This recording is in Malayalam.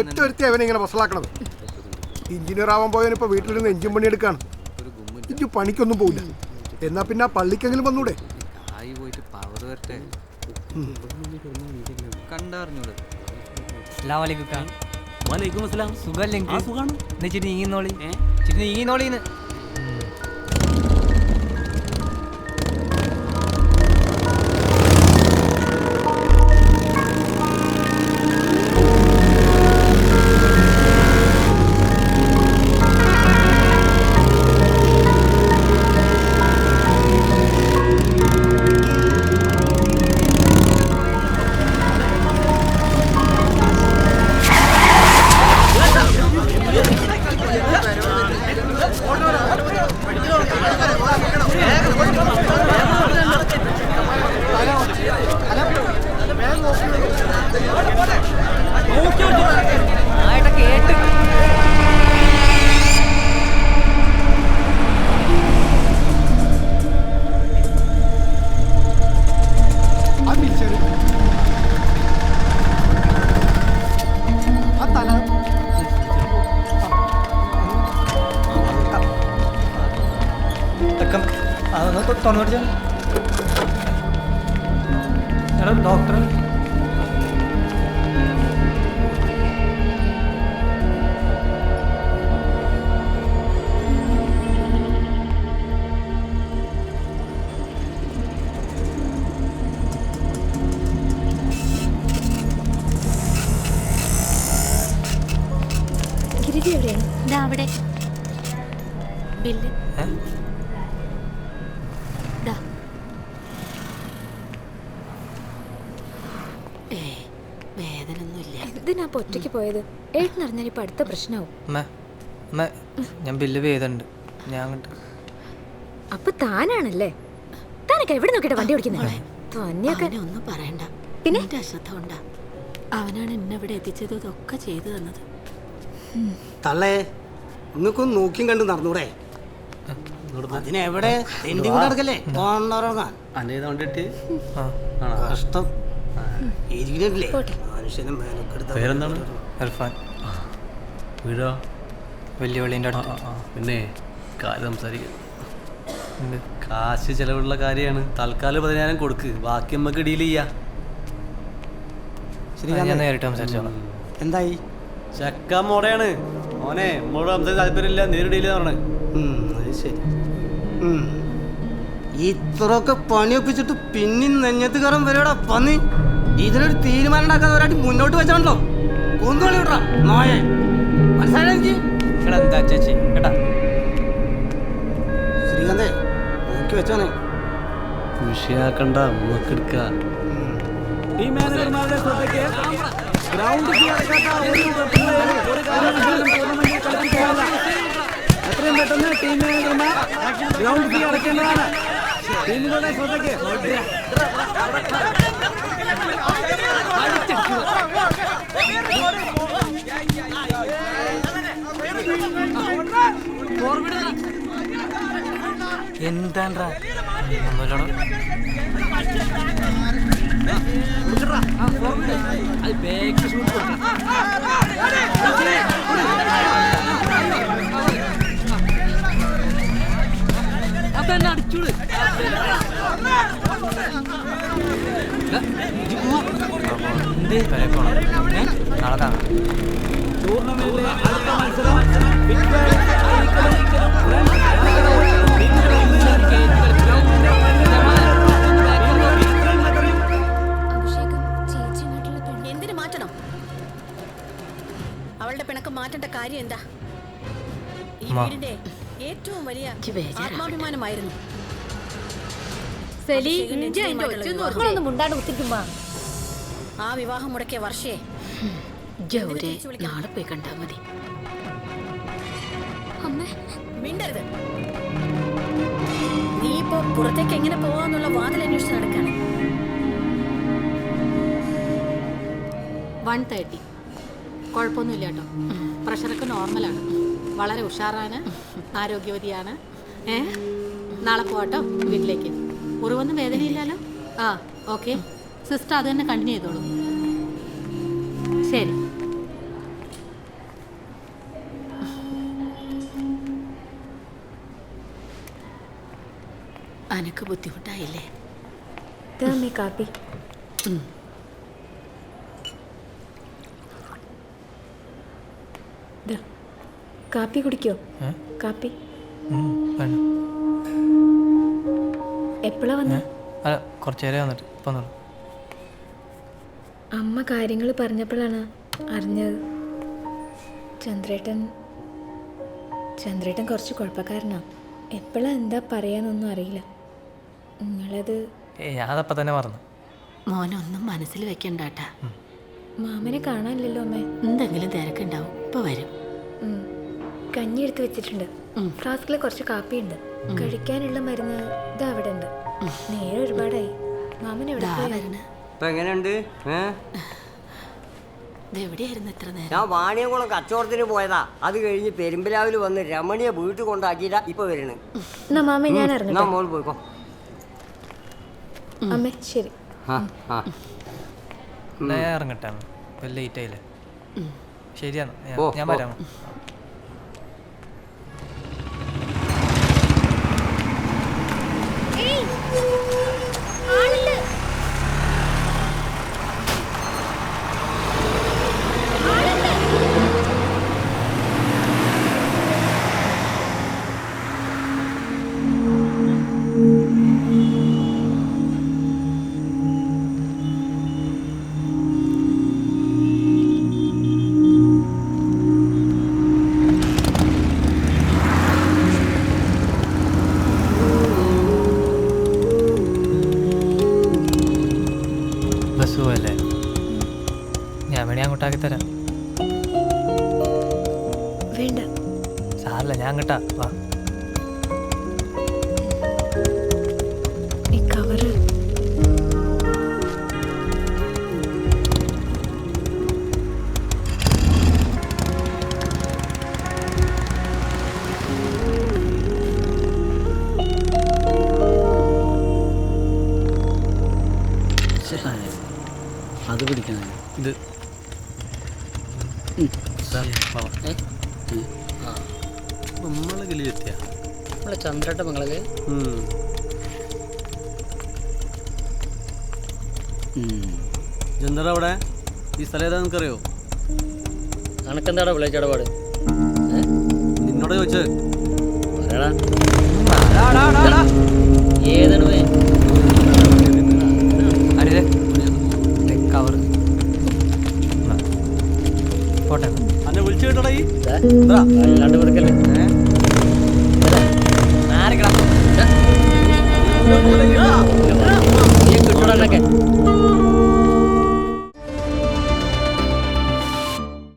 ഒറ്റ ഒരുത്തി അവനെ ഇങ്ങനെ വസലാക്കണത്. എഞ്ചിനീയർ ആവാൻ പോയവനിപ്പോ വീട്ടിലിരുന്ന് എഞ്ചിൻ പണി എടുക്കാണ്. ഇഞ്ചു പണിക്കൊന്നും പോകില്ല. എന്നാ പിന്നെ ആ പള്ളിക്കെങ്കിലും വന്നൂടെ? ഡോക്ടർ ഗിരിജി എവിടെയാണ്? അവിടെ ബില്ല് എന്തിനാ ഒറ്റയ്ക്ക് പോയത്? ഏട്ടനറിഞ്ഞാൽ ഇപ്പൊ അടുത്ത പ്രശ്നമാവും. ഞാൻ ബില്ല് ചെയ്തിട്ടുണ്ട്. അപ്പൊ താനാണല്ലേ? താനൊക്കെ എവിടെ നോക്കിട്ട് വണ്ടി ഓടിക്കുന്നേ? ഒന്നും പറയണ്ട. പിന്നെ അശ്രദ്ധ കൊണ്ടാ. അവനാണ് എന്നെ ഇവിടെ എത്തിച്ചത്, ഇതൊക്കെ ചെയ്തു തന്നത്. തള്ളേ, നിങ്ങൾക്കൊന്ന് നോക്കിയും കണ്ട് നടന്നൂടെ? അതിനെവിടെ നടക്കല്ലേ? കഷ്ടം. മനുഷ്യനെ പേരെന്താണ്? ഇർഫാൻ. വീടോ? വെല്ലുവിളിൻ്റെ അടുത്ത്. പിന്നെ കാര്യം സംസാരിക്കാം. കാശ് ചെലവുള്ള കാര്യമാണ്. തൽക്കാലം 10,000 കൊടുക്ക്, ബാക്കി നമുക്ക് ഡീൽ ചെയ്യാം. ഞാൻ നേരിട്ട് സംസാരിച്ചോളാം. എന്തായി? ചക്ക മോടെയാണ് മോനെ. മോളോട് സംസാരിച്ച് താല്പര്യമില്ല, നേരിട്ട് ഡീൽ ചെയ്ത് പറഞ്ഞത്. അത് ശരി. ഇത്രയൊക്കെ പണിയൊപ്പിച്ചിട്ട് പിന്നെയും നെഞ്ഞത്ത് കയറാൻ വരെടാ പന്നി. ഇതിനൊരു തീരുമാനം ഉണ്ടാക്കാതെ ഒരാട്ടി മുന്നോട്ട് വെച്ചാണല്ലോ. ഒന്നുകളി വിടറാ നായ. മനസ്സിലായി എനിക്ക്? ശ്രീകാന്തേ, നോക്കി വെച്ചോനെ. വിഷയാക്കണ്ട, നമുക്കെടുക്ക. എത്രയും പെട്ടെന്ന് ടീം മാനേജർമാർ ഗ്രൗണ്ട് ഫീ അടയ്ക്കേണ്ടതാണ്. ടീമുകളുടെ ശ്രദ്ധയ്ക്ക് എന്താ അടിച്ചൂട്. നാളെ കാണാം. ടൂർണമെന്റിലെ അടുത്ത മത്സരം എന്തിനു മാറ്റണം? അവളുടെ പിണക്കം മാറ്റേണ്ട കാര്യം എന്താ? ഈ വീടിന്റെ ഏറ്റവും വലിയ ആത്മാഭിമാനമായിരുന്നു. ആ വിവാഹം മുടക്കിയ വർഷേ നാളെ പോയി കണ്ടാ മതി. മിണ്ടരുത്. നീ ഇപ്പൊ പുറത്തേക്ക് എങ്ങനെ പോവാന്നുള്ള വാതിൽ അന്വേഷിച്ച് നടക്കാണ്. 130. കുഴപ്പമൊന്നുമില്ല കേട്ടോ. പ്രഷറൊക്കെ നോർമലാണ്. വളരെ ഉഷാറാണ്, ആരോഗ്യവതിയാണ്. നാളെ പോവാട്ടോ വീട്ടിലേക്ക്. മുറിവൊന്നും വേദനയില്ലല്ലോ? ആ ഓക്കെ. സിസ്റ്റർ അത് തന്നെ കണ്ടിന്യൂ ചെയ്തോളൂ. ശരി. അനക്ക് ബുദ്ധിമുട്ടായില്ലേ? ഇതാ കാപ്പി. കാപ്പി കുടിക്കോ? കാപ്പി എപ്പോഴാ വന്ന? കുറച്ചു നേരം വന്നിട്ട് ഇപ്പം അമ്മ കാര്യങ്ങൾ പറഞ്ഞപ്പോഴാണ് അറിഞ്ഞത്. ചന്ദ്രേട്ടൻ കുറച്ച് കുഴപ്പക്കാരനാ. എപ്പോഴാ എന്താ പറയാന്നൊന്നും അറിയില്ല. നിങ്ങളത് ഞാനപ്പം തന്നെ മറന്നു. മോനൊന്നും മനസ്സിൽ വെക്കണ്ടാട്ടാ. മാമനെ കാണാനില്ലല്ലോ അമ്മേ. എന്തെങ്കിലും തിരക്കുണ്ടാവും, ഇപ്പൊ വരും. കഞ്ഞി എടുത്ത് വെച്ചിട്ടുണ്ട്. ഫ്ലാസ്കിൽ കുറച്ച് കാപ്പിയുണ്ട്. കഴിക്കാനുള്ള മരുന്ന് ഇത് അവിടെ ഉണ്ട്. നേരെ ഒരുപാടായി. മാമൻ എവിടെ പോയായിരുന്നു? എങ്ങനെയുണ്ട്? എവിടെയായിരുന്നു ഇത്ര നേരം? ഞാൻ വാണിയംകുളം കച്ചവടത്തിന് പോയതാ. അത് കഴിഞ്ഞ് പെരുമ്പലാവിൽ വന്ന് രമണിയെ വീട്ടിൽ കൊണ്ടാക്കിയില്ല, ഇപ്പൊ വരണേ. എന്നാ മാമ ഞാൻ ഇറങ്ങട്ടെ. മോൾ പോയിക്കോ. അമ്മേ ശരി. ഇറങ്ങട്ടെ, ലേറ്റ് ആയില്ലേ? ശരിയാണ്, ഞാൻ വരാം. ബസ്സുപോലെ ഞാൻ വേണേ അങ്ങോട്ടാക്കി തരാം. വേണ്ട സാറില്ല, ഞാൻ അങ്ങോട്ടാ. വാ. ഈ കവറ് അത് പിടിക്കണം. ഇത് നമ്മളെ കിളിയെത്തിയ നമ്മളെ ചന്ദ്രേട്ട മകളെ എന്താ അവിടെ? ഈ സ്ഥലം ഏതാ നിനക്കറിയോ? കണക്കെന്താടാ വിളിച്ചടപാട്? നിന്നോട് ചോദിച്ചത്. ഏതാണ് അനിതേ, കവർ പോട്ടെ. അന്നെ വിളിച്ചു കേട്ടോടാ. ഈ അല്ലാണ്ട് കൊടുക്കല്ലേ? കിട്ടൂടൊക്കെ